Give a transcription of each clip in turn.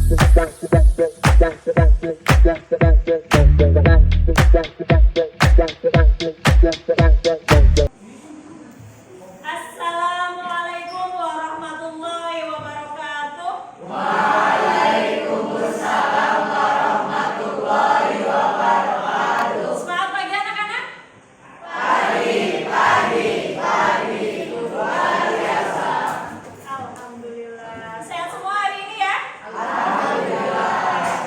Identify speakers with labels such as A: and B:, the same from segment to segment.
A: Assalamualaikum warahmatullahi wabarakatuh.
B: Waalaikumsalam warahmatullahi wabarakatuh.
A: Selamat pagi anak-anak.
B: Pagi, luar biasa.
A: Alhamdulillah. Sehat semua hari ini ya?
B: Alhamdulillah.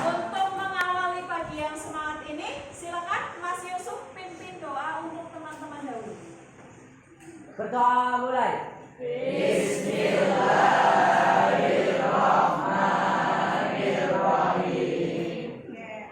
A: Untuk mengawali pagi yang semangat ini, silakan Mas Yusuf pimpin doa untuk teman-teman dahulu.
C: Berdoa mulai.
A: Oke,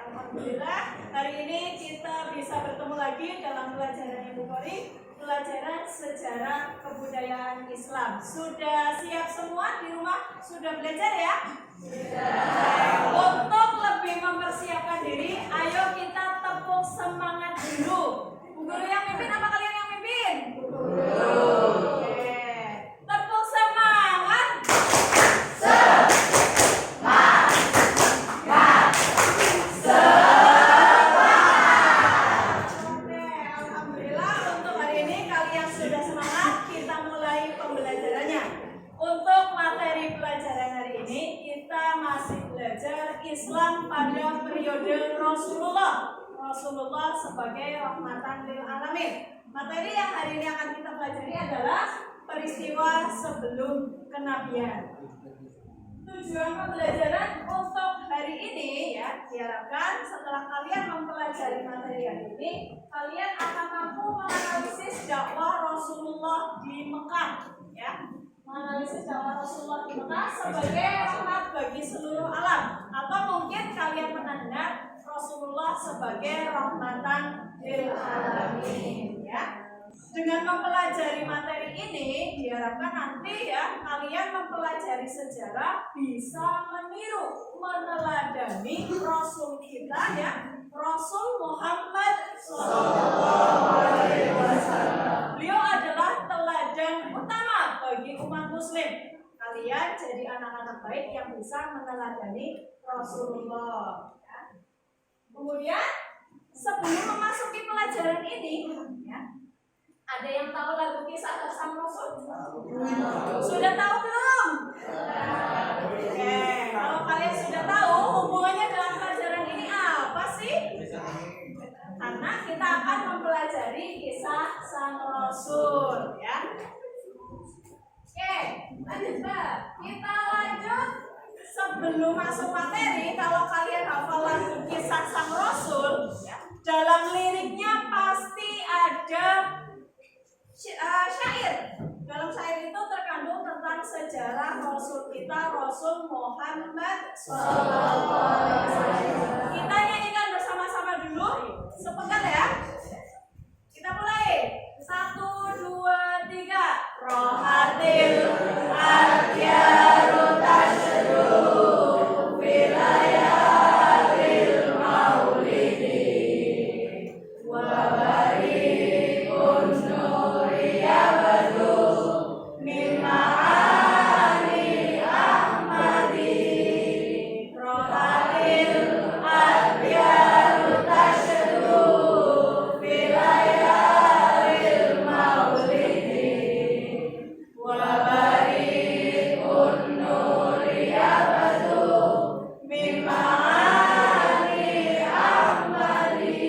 A: alhamdulillah hari ini kita bisa bertemu lagi dalam pelajaran Ibu Kori, pelajaran sejarah kebudayaan Islam. Sudah siap semua di rumah? Sudah belajar ya? Sudah. Untuk lebih mempersiapkan diri, ayo kita tepuk semangat dulu. Bu Guru yang mimpin apa kalian yang mimpin? Oke. Tepuk semangat. Oke, alhamdulillah untuk hari ini kalian sudah semangat. Kita mulai pembelajarannya. Untuk materi pelajaran hari ini kita masih belajar Islam pada periode Rasulullah sebagai rahmatan lil alamin. Materi yang hari ini akan kita pelajari adalah peristiwa sebelum kenabian. Tujuan pembelajaran untuk hari ini ya, diharapkan setelah kalian mempelajari materi hari ini, kalian akan mampu menganalisis dakwah Rasulullah di Mekah ya. Menganalisis dakwah Rasulullah di Mekah sebagai rahmat bagi seluruh alam, atau mungkin kalian mendengar Rasulullah sebagai rahmatan lil alamin ya. Dengan mempelajari materi ini diharapkan nanti ya kalian mempelajari sejarah bisa meniru, meneladani Rasul kita ya, Rasul Muhammad SAW. Beliau adalah teladan utama bagi umat muslim. Kalian jadi anak-anak baik yang bisa meneladani Rasulullah ya. Kemudian sebelum memasuki pelajaran ini ya, ada yang tahu lagu kisah sang Rasul? Sudah tahu belum? Oke, kalau kalian sudah tahu, hubungannya dalam pelajaran ini apa sih? Karena kita akan mempelajari kisah sang Rasul ya. Oke, lanjut Mbak. Kita lanjut. Sebelum masuk materi, kalau kalian hafal lagu kisah sang Rasul ya, dalam liriknya pasti ada syair. Dalam syair itu terkandung tentang sejarah Rasul kita, Rasul Muhammad SAW. Kita nyanyikan bersama-sama dulu, sepenggal ya. Kita mulai. 1, 2, 3. Rohatil adyaru tashru wilayatil maulidi wa barikun nuri yabadu min ma'ani ahmadi. Rohatil adyaru tashru wilayatil maulidi wa barikun nuri yabadu min ma'ani ahmadi.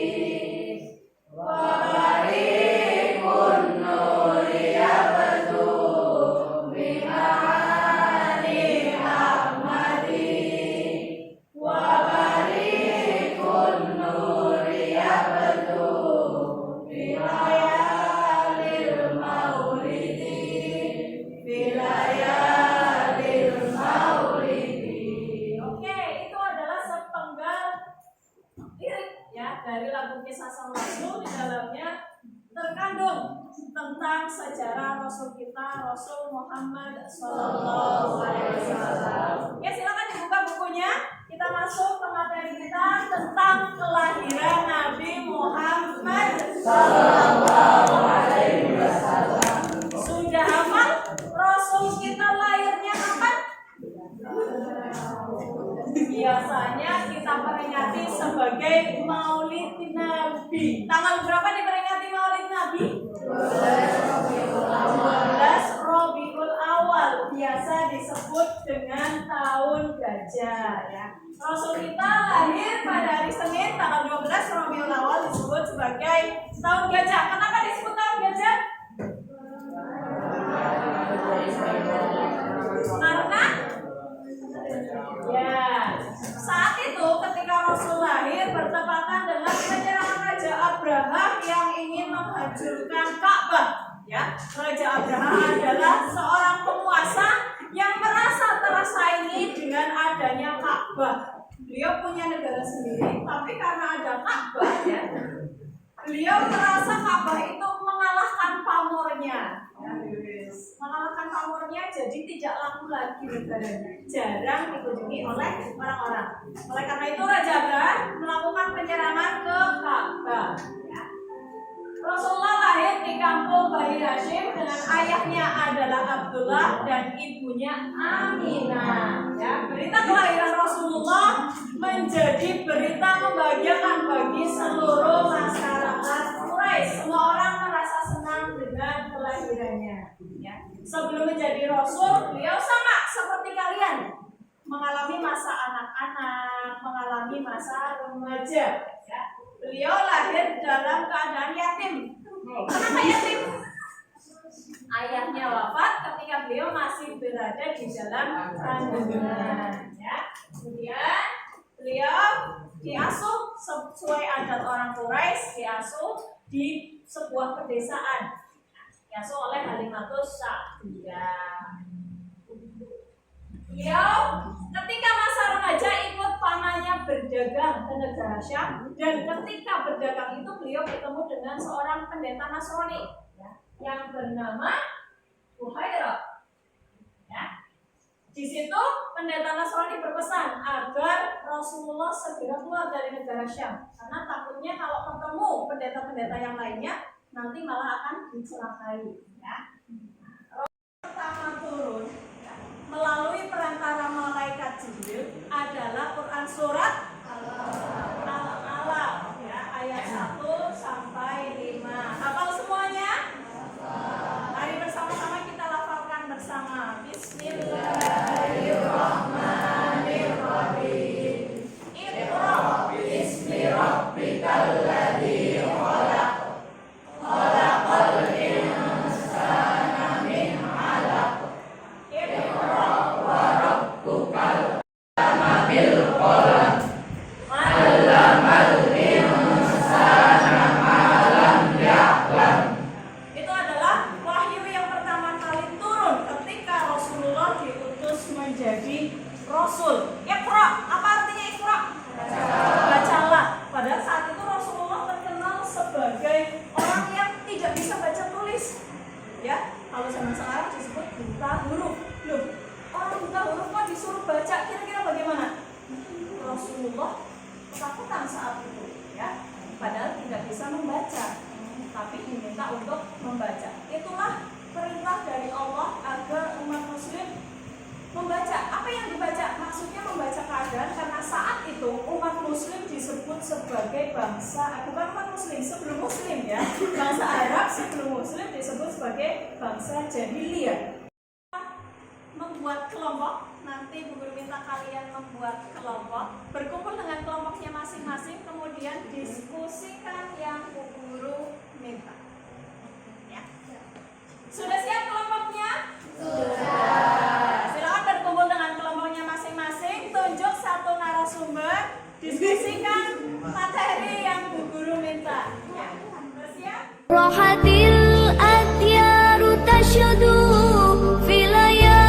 A: Wa barikun nuri yabadu min ma'ani ahmadi. Wa barikun nuri yabadu wilayalil maulidi wilayalil maulidi. Oke, itu adalah sepenggal lirik ya dari lagu kisah sang Rasul. Di dalamnya terkandung tentang sejarah Rasul kita, Rasul Muhammad SAW. Ya, silakan dibuka bukunya. Kita masuk ke materi kita tentang kelahiran Nabi Muhammad SAW. Sudah hafal Rasul kita lahirnya kapan? Biasanya kita peringati sebagai Maulid Nabi. Tanggal berapa diperingati Maulid Nabi? 12 Rabiul Awal. Biasa disebut dengan tahun gajah ya. Rasul kita lahir pada hari Senin tanggal 12 Rabiul Awal disebut sebagai tahun gajah. Kenapa disebut tahun gajah? Karena ya, saat itu ketika Rasul lahir bertepatan dengan penyerangan Raja Abraham yang ingin menghancurkan Ka'bah. Ya, Raja Abraham adalah seorang penguasa yang merasa tersaingi dengan adanya Ka'bah. Beliau punya negara sendiri, tapi karena ada Ka'bah, ya, beliau merasa Ka'bah itu mengalahkan pamornya. Ya, mengalahkan pamornya, jadi tidak laku lagi negaranya, jarang dikunjungi oleh orang-orang. Oleh karena itu Raja Abraham melakukan penyerangan ke Ka'bah. Ya. Rasulullah lahir di kampung Bani Hashim dengan ayahnya adalah Abdullah dan ibunya Aminah. Ya, berita kelahiran Rasulullah menjadi berita membahagiakan bagi seluruh masyarakat Quraisy. Semua orang merasa senang dengan kelahirannya. Ya. Sebelum menjadi Rasul, beliau sama seperti kalian, mengalami masa anak-anak, mengalami masa remaja. Ya. Beliau lahir dalam keadaan yatim. Kenapa yatim? Ayahnya wafat ketika beliau masih berada di dalam kandungan. Ya. Kemudian beliau diasuh sesuai adat orang Quraisy, diasuh di sebuah pedesaan. Diasuh oleh Halimatus Sa'diyah. Beliau ketika masa remaja ikut pamannya berdagang ke negara Syam, dan ketika berdagang itu beliau bertemu dengan seorang pendeta Nasrani ya, yang bernama Buhairah. Ya. Di situ pendeta Nasrani berpesan agar Rasulullah segera keluar dari negara Syam, karena takutnya kalau ketemu pendeta-pendeta yang lainnya nanti malah akan dicelakai. Ya. Pertama turun melalui perantara malaikat Jibril adalah Quran surat Al-Alaq ya, ayat 1 sampai 5. Hafal semuanya? Mari bersama-sama kita lafalkan bersama. Bismillahirrahmanirrahim. Iqra bismi rabbikal ladzi khalaq. Khalaqal insana min 'alaq. Itu adalah wahyu yang pertama kali turun ketika Rasulullah diutus menjadi Rasul. Iqra, apa artinya Iqra? Bacalah. Padahal saat itu Rasulullah terkenal sebagai orang yang tidak bisa baca tulis. Ya, kalau zaman sekarang disebut buta huruf. Loh, orang buta huruf kok disuruh baca, kira-kira bagaimana? Rasulullah ketakutan saat itu, ya. Padahal tidak bisa membaca, tapi diminta untuk membaca. Itulah perintah dari Allah agar umat muslim membaca. Apa yang dibaca? Maksudnya membaca keadaan, karena saat itu umat muslim disebut sebagai bangsa, bukan umat muslim, sebelum muslim ya. Bangsa Arab sebelum muslim disebut sebagai bangsa jahiliyah. Membuat kelompok, nanti Bu Guru minta kalian membuat kelompok, berkumpul dengan kelompoknya masing-masing, kemudian diskusikan yang Bu Guru minta. Ya. Sudah siap kelompoknya? Sudah. Silakan berkumpul dengan kelompoknya masing-masing, tunjuk satu narasumber, diskusikan materi yang Bu Guru minta. Ya. Bersiap?
D: Rohatil adyaru tasyadu filaya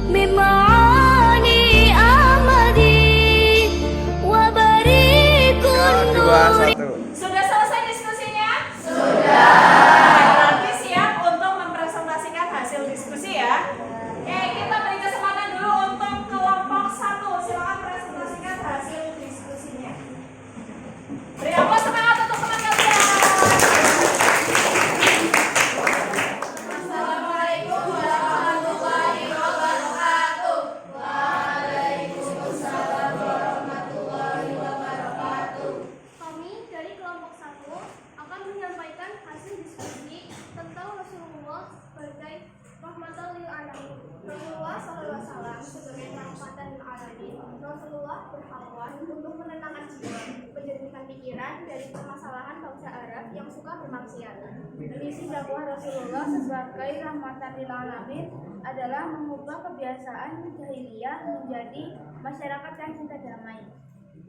D: Mim'ani
E: sebagai rahmatan lil alamin. Rasulullah SAW sebagai rahmatan lil alamin. Rasulullah berhaluan untuk menenangkan jiwa, menjernihkan pikiran dari permasalahan bangsa Arab yang suka bermaksiat. Misi dakwah Rasulullah sebagai rahmatan lil alamin adalah mengubah kebiasaan jahiliyah menjadi masyarakat yang cinta damai.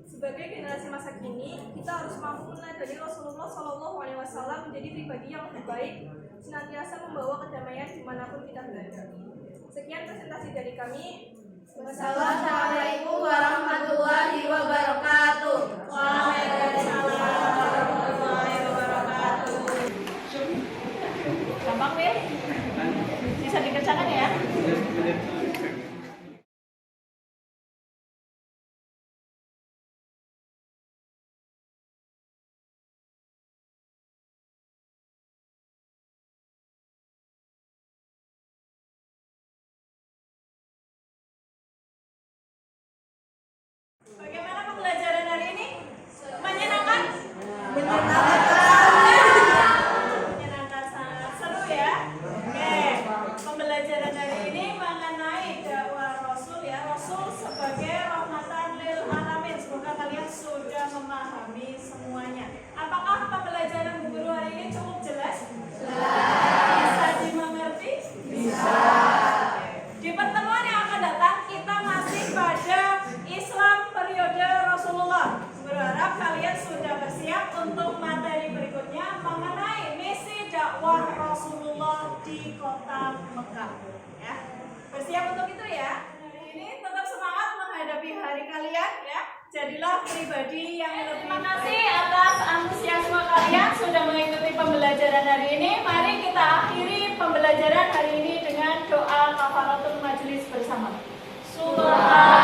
A: Sebagai generasi masa kini, kita harus mampu meneladani Rasulullah SAW menjadi pribadi yang lebih baik, senantiasa membawa kedamaian dimanapun kita berada. Sekian presentasi dari kami.
B: Wassalamualaikum warahmatullahi wabarakatuh.
A: Waalaikumsalam warahmatullahi wabarakatuh. Gampang, Wil? Bisa dikerjakan ya? Bagaimana pembelajaran hari ini? Menyenangkan? Menyenangkan, sangat seru ya. Oke, pembelajaran hari ini mengenai dakwah Rasul ya. Rasul sebagai rahmatan lil alamin. Semoga kalian sudah memahami semuanya. Apakah pembelajaran Bu Guru hari ini cukup jelas? Bisa dimengerti? Bisa. Di pertemuan yang akan datang kita masih pada Islam periode Rasulullah. Berharap kalian sudah bersiap untuk materi berikutnya mengenai misi dakwah Rasulullah di kota Mekah. Ya, bersiap untuk itu ya. Hari ini tetap semangat menghadapi hari kalian ya. Jadilah pribadi yang lebih. Terima kasih atas antusiasme kalian sudah mengikuti pembelajaran hari ini. Mari kita akhiri pembelajaran hari ini dengan doa kafaratul majelis bersama. Subhan